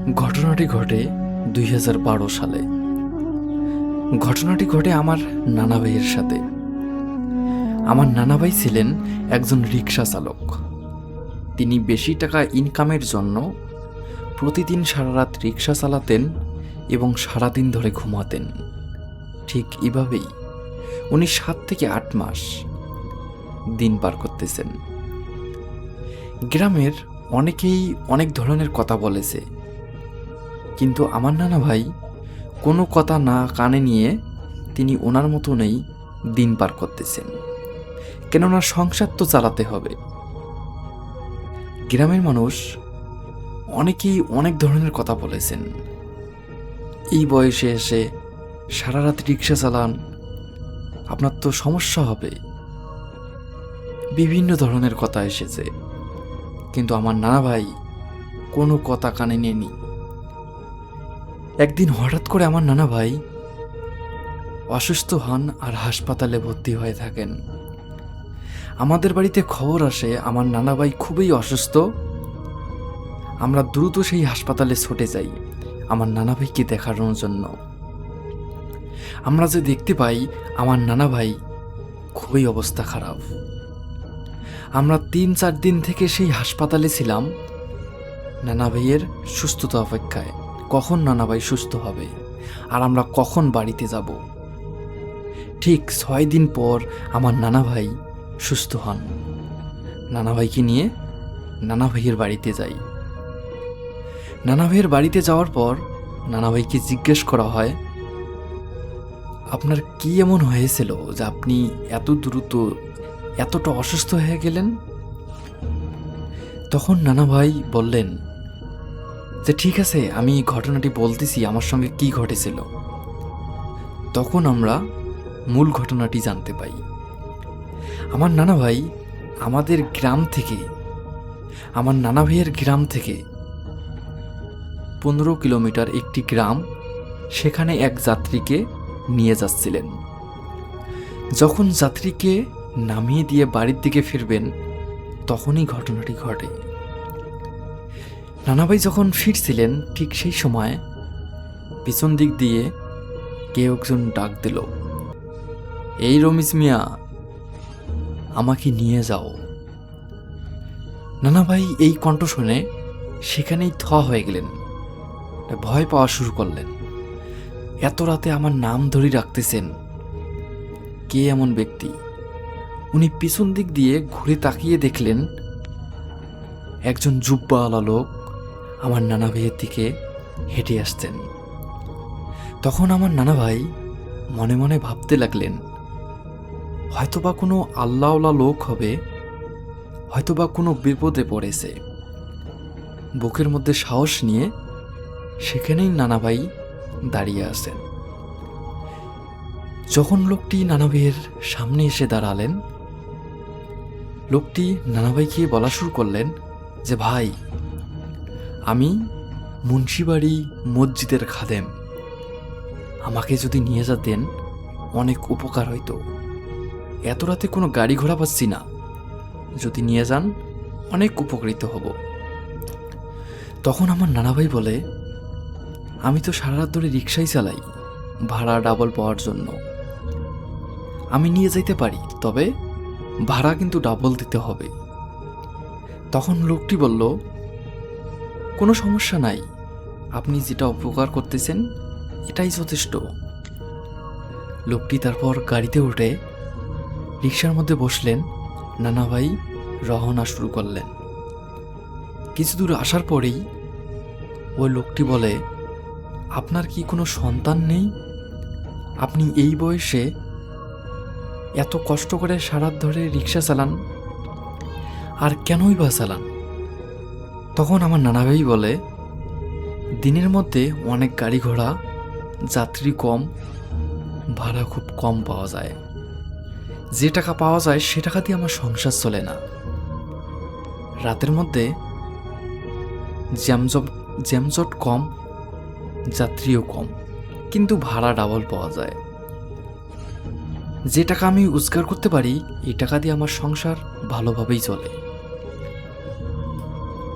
ঘটনাটি ঘটে 2012 সালে। ঘটনাটি ঘটে আমার নানা ভাইয়ের সাথে। আমার নানা ভাই ছিলেন একজন রিক্সা চালক। তিনি বেশি টাকা ইনকামের জন্য প্রতিদিন সারা রাত রিক্সা চালাতেন এবং সারাদিন ধরে ঘুমাতেন। ঠিক এভাবেই উনি 7 থেকে 8 মাস দিন পার করতেছেন। গ্রামের অনেকেই অনেক ধরনের কথা বলেছে, কিন্তু আমার নানা ভাই কোনো কথা না কানে নিয়ে তিনি ওনার মতনই দিন পার করতেছেন, কেননা সংসার তো চালাতে হবে। গ্রামের মানুষ অনেকেই অনেক ধরনের কথা বলেছেন, এই বয়সে এসে সারা রাত রিক্সা চালান, আপনার তো সমস্যা হবে। বিভিন্ন ধরনের কথা এসেছে, কিন্তু আমার নানা ভাই কোনো কথা কানে নেয়নি। একদিন হঠাৎ করে আমার নানা ভাই অসুস্থ হন আর হাসপাতালে ভর্তি হয়ে থাকেন। আমাদের বাড়িতে খবর আসে আমার নানা ভাই খুবই অসুস্থ। আমরা দ্রুত সেই হাসপাতালে ছুটে যাই আমার নানা ভাইকে দেখানোর জন্য। আমরা যে দেখতে পাই আমার নানা ভাই খুবই অবস্থা খারাপ। আমরা 3-4 দিন থেকে সেই হাসপাতালে ছিলাম নানা ভাইয়ের সুস্থতা অপেক্ষায়, কখন নানা ভাই সুস্থ হবে আর আমরা কখন বাড়িতে যাব। ঠিক 6 দিন পর আমার নানা ভাই সুস্থ হন। নানা ভাইকে নিয়ে নানা ভাইয়ের বাড়িতে যাই। নানা ভাইয়ের বাড়িতে যাওয়ার পর নানা ভাইকে জিজ্ঞেস করা হয়, আপনার কি এমন হয়েছিল যে আপনি এত দ্রুত এতটা অসুস্থ হয়ে গেলেন? তখন নানা ভাই বললেন যে ঠিক আছে, আমি ঘটনাটি বলতেছি আমার সঙ্গে কি ঘটেছিল। তখন আমরা মূল ঘটনাটি জানতে পাই। আমার নানা ভাই আমাদের গ্রাম থেকে, আমার নানা ভাইয়ের গ্রাম থেকে 15 কিলোমিটার একটি গ্রাম, সেখানে এক যাত্রীকে নিয়ে যাচ্ছিলেন। যখন যাত্রীকে নামিয়ে দিয়ে বাড়ির দিকে ফিরবেন তখনই ঘটনাটি ঘটে। নানা ভাই যখন ফিরছিলেন ঠিক সেই সময় পিছন দিক দিয়ে কেউ একজন ডাক দিল, এই রমিজ মিয়া, আমাকে নিয়ে যাও। নানা ভাই এই কণ্ঠ শুনে সেখানেই থ হয়ে গেলেন, ভয় পাওয়া শুরু করলেন। এত রাতে আমার নাম ধরে রাখতেছেন, কে এমন ব্যক্তি? উনি পিছন দিক দিয়ে ঘুরে তাকিয়ে দেখলেন একজন জুব্বাওয়ালা লোক আমার নানা ভাইয়ের দিকে হেঁটে আসছেন। তখন আমার নানা ভাই মনে মনে ভাবতে লাগলেন, হয়তোবা কোনো আল্লাহওয়ালা লোক হবে, হয়তোবা কোনো বিপদে পড়েছে। বুকের মধ্যে সাহস নিয়ে সেখানেই নানা ভাই দাঁড়িয়ে আছেন। যখন লোকটি নানা ভাইয়ের সামনে এসে দাঁড়ালেন, লোকটি নানা ভাইকে বলা শুরু করলেন যে ভাই, আমি মুন্সিবাড়ি মসজিদের খাদেম, আমাকে যদি নিয়ে যেতেন অনেক উপকার হইতো। এত রাতে কোনো গাড়ি ঘোড়া পাচ্ছি না, যদি নিয়ে যান অনেক উপকৃত হব। তখন আমার নানা ভাই বলে, আমি তো সারা রাত ধরে রিক্সাই চালাই ভাড়া ডাবল পাওয়ার জন্য। আমি নিয়ে যাইতে পারি, তবে ভাড়া কিন্তু ডাবল দিতে হবে। তখন লোকটি বলল, কোনো সমস্যা নাই, আপনি যেটা উপকার করতেছেন এটাই যথেষ্ট। লোকটি তারপর গাড়িতে উঠে রিক্সার মধ্যে বসলেন। নানা ভাই রওনা শুরু করলেন। কিছু দূর আসার পরেই ওই লোকটি বলে, আপনার কি কোনো সন্তান নেই? আপনি এই বয়সে এত কষ্ট করে সারা রাত ধরে রিক্সা চালান, আর কেনই বা চালান? তখন আমার নানা ভাই বলে, দিনের মধ্যে অনেক গাড়ি ঘোড়া, যাত্রী কম, ভাড়া খুব কম পাওয়া যায়। যে টাকা পাওয়া যায় সে টাকা দিয়ে আমার সংসার চলে না। রাতের মধ্যে জ্যামজট কম, যাত্রীও কম, কিন্তু ভাড়া ডাবল পাওয়া যায়। যে টাকা আমি রোজগার করতে পারি এই টাকা দিয়ে আমার সংসার ভালোভাবেই চলে।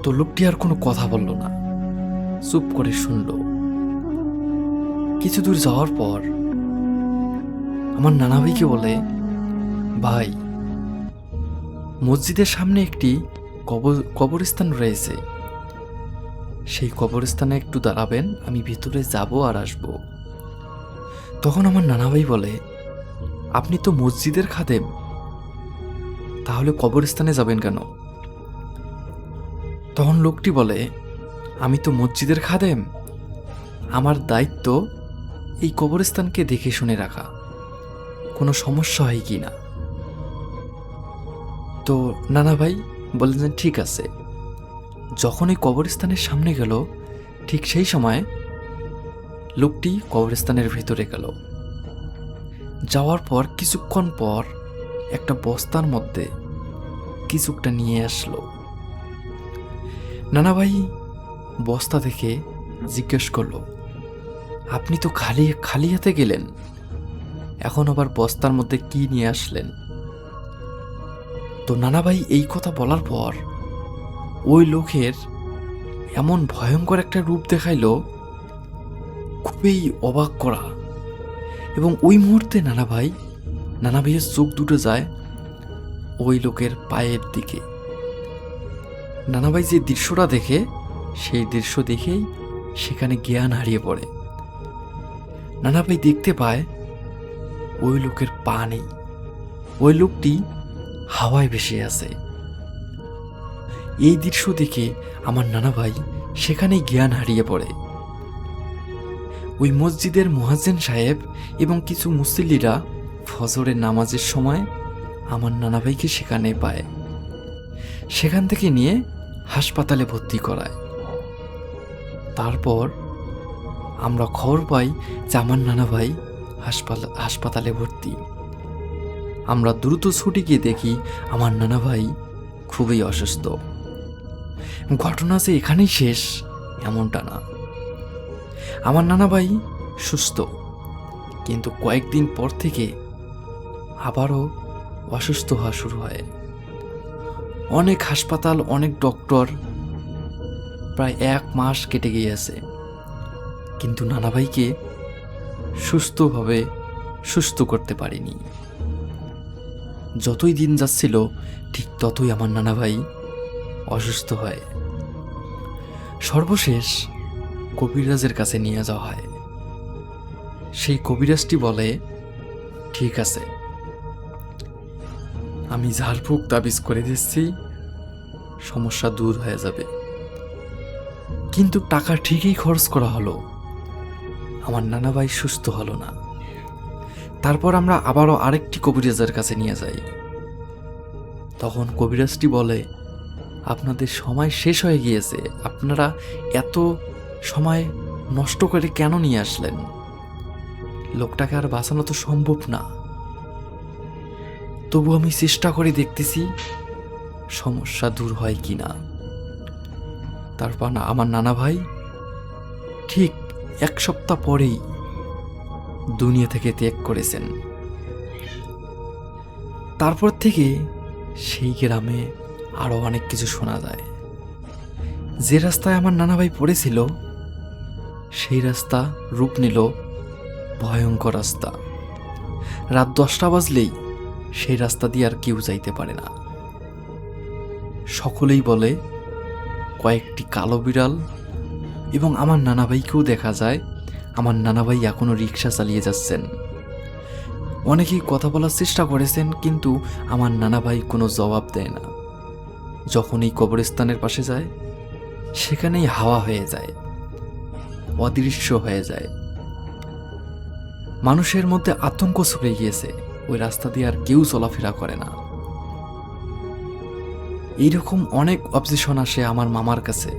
তো লোকটি আর কোনো কথা বলল না, চুপ করে শুনল। কিছু দূর যাওয়ার পর আমার নানা ভাইকে বলে, ভাই, মসজিদের সামনে একটি কবরস্থান রয়েছে, সেই কবরস্থানে একটু দাঁড়াবেন, আমি ভিতরে যাব আর আসব। তখন আমার নানা ভাই বলে, আপনি তো মসজিদের খাদেম, তাহলে কবরস্থানে যাবেন কেন? তখন লোকটি বলে, আমি তো মসজিদের খাদেম, আমার দায়িত্ব এই কবরস্থানকে দেখে শুনে রাখা, কোনো সমস্যা হয় কি না। তো নানা ভাই বললেন যে ঠিক আছে। যখন এই কবরস্থানের সামনে গেল, ঠিক সেই সময় লোকটি কবরস্থানের ভিতরে গেল। যাওয়ার পর কিছুক্ষণ পর একটা বস্তার মধ্যে কিছুটা নিয়ে আসলো। নানা ভাই বস্তা দেখে জিজ্ঞেস করলো, আপনি তো খালি হাতে গেলেন, এখন আবার বস্তার মধ্যে কি নিয়ে আসলেন? তো নানা ভাই এই কথা বলার পর ওই লোকের এমন ভয়ঙ্কর একটা রূপ দেখাইল, খুবই অবাক করা। এবং ওই মুহূর্তে নানা ভাইয়ের চোখ দুটো যায় ওই লোকের পায়ের দিকে। নানা ভাই যে দৃশ্যটা দেখে, সেই দৃশ্য দেখেই সেখানে জ্ঞান হারিয়ে পড়ে। নানা ভাই দেখতে পায় ওই লোকের পা নেই, ওই লোকটি হাওয়ায় ভেসে আছে। এই দৃশ্য দেখে আমার নানা ভাই সেখানেই জ্ঞান হারিয়ে পড়ে। ওই মসজিদের মুয়াজ্জিন সাহেব এবং কিছু মুসল্লিরা ফজরের নামাজের সময় আমার নানা ভাইকে সেখানে পায়, সেখান থেকে নিয়ে হাসপাতালে ভর্তি করায়। তারপর আমরা খবর পাই যে আমার নানা ভাই হাসপাতালে ভর্তি। আমরা দ্রুত ছুটে গিয়ে দেখি আমার নানা ভাই খুবই অসুস্থ। ঘটনা যে এখানেই শেষ এমনটা না, আমার নানা ভাই সুস্থ, কিন্তু কয়েকদিন পর থেকে আবারও অসুস্থ হওয়া শুরু হয়। অনেক হাসপাতাল, অনেক ডক্টর, প্রায় 1 মাস কেটে গিয়েছে, কিন্তু নানা ভাইকে সুস্থভাবে সুস্থ করতে পারিনি। যতই দিন যাচ্ছিল ঠিক ততই আমার নানা ভাই অসুস্থ হয়। সর্বশেষ কবিরাজের কাছে নিয়ে যাওয়া হয়। সেই কবিরাজটি বলে, ঠিক আছে, আমি ঝাড়ফুঁক তাবিজ করে দিচ্ছি, সমস্যা দূর হয়ে যাবে। কিন্তু টাকা ঠিকই খরচ করা হলো, আমার নানা ভাই সুস্থ হলো না। তারপর আমরা আবারও আরেকটি কবিরাজের কাছে নিয়ে যাই। তখন কবিরাজটি বলে, আপনাদের সময় শেষ হয়ে গিয়েছে, আপনারা এত সময় নষ্ট করে কেন নিয়ে আসলেন? লোকটাকে আর বাঁচানো তো সম্ভব না। তবু আমি চেষ্টা করে দেখতেছি সমস্যা দূর হয় কি না। তারপর আমার নানা ভাই ঠিক 1 সপ্তাহ পরেই দুনিয়া থেকে ত্যাগ করেছেন। তারপর থেকে সেই গ্রামে আরো অনেক কিছু শোনা যায়। যে রাস্তায় আমার নানা ভাই পড়েছিল, সেই রাস্তা রূপ নিল ভয়ঙ্কর রাস্তা। রাত 10টা বাজলেই সেই রাস্তা দিয়ে আর কেউ যাইতে পারে না। সকলেই বলে কয়েকটি কালো বিড়াল, এবং আমার নানা ভাইকেও দেখা যায়। আমার নানা ভাই এখনো রিক্সা চালিয়ে যাচ্ছেন। অনেকেই কথা বলার চেষ্টা করেছেন, কিন্তু আমার নানা ভাই কোনো জবাব দেয় না। যখন এই কবরস্থানের পাশে যায়, সেখানেই হাওয়া হয়ে যায়, অদৃশ্য হয়ে যায়। মানুষের মধ্যে আতঙ্ক ছড়ে গিয়েছে, ওই রাস্তা দিয়ে আর কেউ চলাফেরা করে না। এইরকম অনেক অবজেকশন আসে আমার মামার কাছে।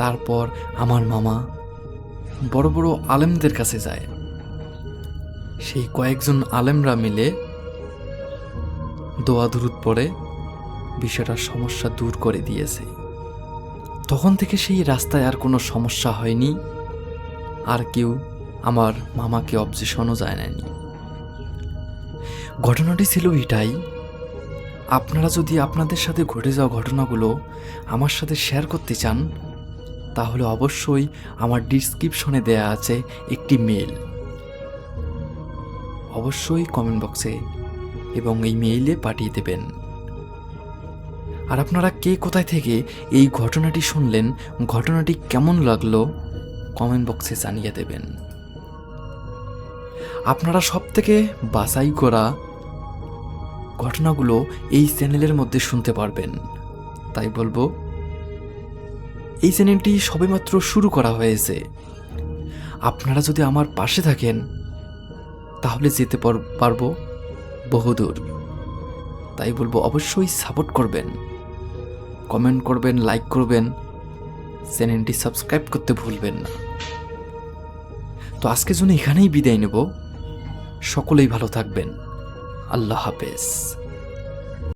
তারপর আমার মামা বড় বড় আলেমদের কাছে যায়। সেই কয়েকজন আলেমরা মিলে দোয়া দুরুদ পড়ে বিষয়টার সমস্যা দূর করে দিয়েছে। তখন থেকে সেই রাস্তায় আর কোনো সমস্যা হয়নি, আর কেউ আমার মামাকে অবজেকশনও জানায়নি। ঘটনাটি ছিল এটাই। আপনারা যদি আপনাদের সাথে ঘটে যাওয়া ঘটনাগুলো আমার সাথে শেয়ার করতে চান, তাহলে অবশ্যই আমার ডিসক্রিপশনে দেয়া আছে একটি মেল, অবশ্যই কমেন্ট বক্সে এবং এই মেইলে পাঠিয়ে দেবেন। আর আপনারা কে কোথায় থেকে এই ঘটনাটি শুনলেন, ঘটনাটি কেমন লাগলো কমেন্ট বক্সে জানিয়ে দেবেন। আপনারা সব থেকে বাছাই করা ঘটনাগুলো এই চ্যানেলের মধ্যে শুনতে পারবেন। তাই বলবো, এই চ্যানেলটি সবেমাত্র শুরু করা হয়েছে। আপনারা যদি আমার পাশে থাকেন তাহলে যেতে পারবো বহুদূর। তাই বলবো অবশ্যই সাপোর্ট করবেন, কমেন্ট করবেন, লাইক করবেন, চ্যানেলটি সাবস্ক্রাইব করতে ভুলবেন না। তো আজকের জন্য এখানেই বিদায় নেব। সকলেই ভালো থাকবেন। আল্লাহ হাফেজ।